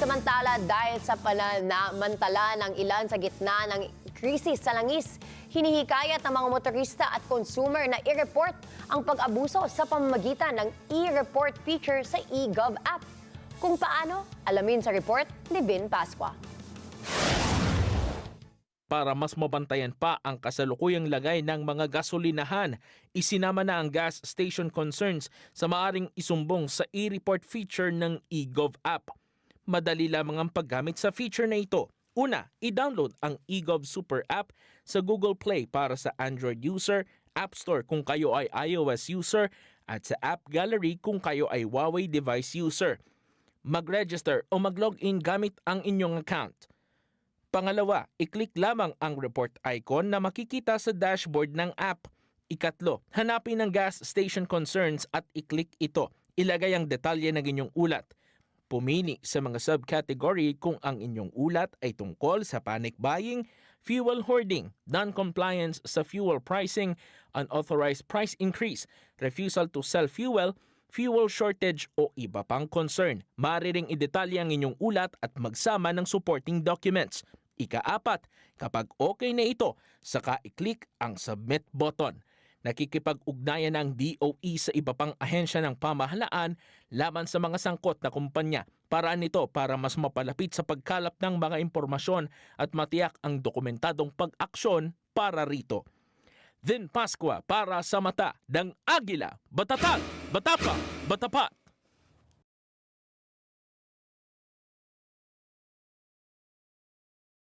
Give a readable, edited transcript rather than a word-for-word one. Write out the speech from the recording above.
Samantala, dahil sa pananamantala ng ilan sa gitna ng krisis sa langis, hinihikayat ng mga motorista at consumer na i-report ang pag-abuso sa pamamagitan ng e-report feature sa eGov app. Kung paano, alamin sa report ni Vin Pascua. Para mas mabantayan pa ang kasalukuyang lagay ng mga gasolinahan, isinama na ang gas station concerns sa maaring isumbong sa e-report feature ng eGov app. Madali lamang ang paggamit sa feature na ito. Una, i-download ang eGov Super App sa Google Play para sa Android user, App Store kung kayo ay iOS user, at sa App Gallery kung kayo ay Huawei device user. Mag-register o mag-login gamit ang inyong account. Pangalawa, i-click lamang ang report icon na makikita sa dashboard ng app. Ikatlo, hanapin ang gas station concerns at i-click ito. Ilagay ang detalye ng inyong ulat. Pumili sa mga subcategory kung ang inyong ulat ay tungkol sa panic buying, fuel hoarding, non-compliance sa fuel pricing, unauthorized price increase, refusal to sell fuel, fuel shortage o iba pang concern. Maaari ring idetalye ang inyong ulat at magsama ng supporting documents. Ika-apat, kapag okay na ito, saka i-click ang submit button. Nakikipag-ugnayan ng DOE sa iba pang ahensya ng pamahalaan laban sa mga sangkot na kumpanya. Paraan nito para mas mapalapit sa pagkalap ng mga impormasyon at matiyak ang dokumentadong pag-aksyon para rito. Vin Pascua para sa mata ng Agila, Batatag, Batapa, Batapat.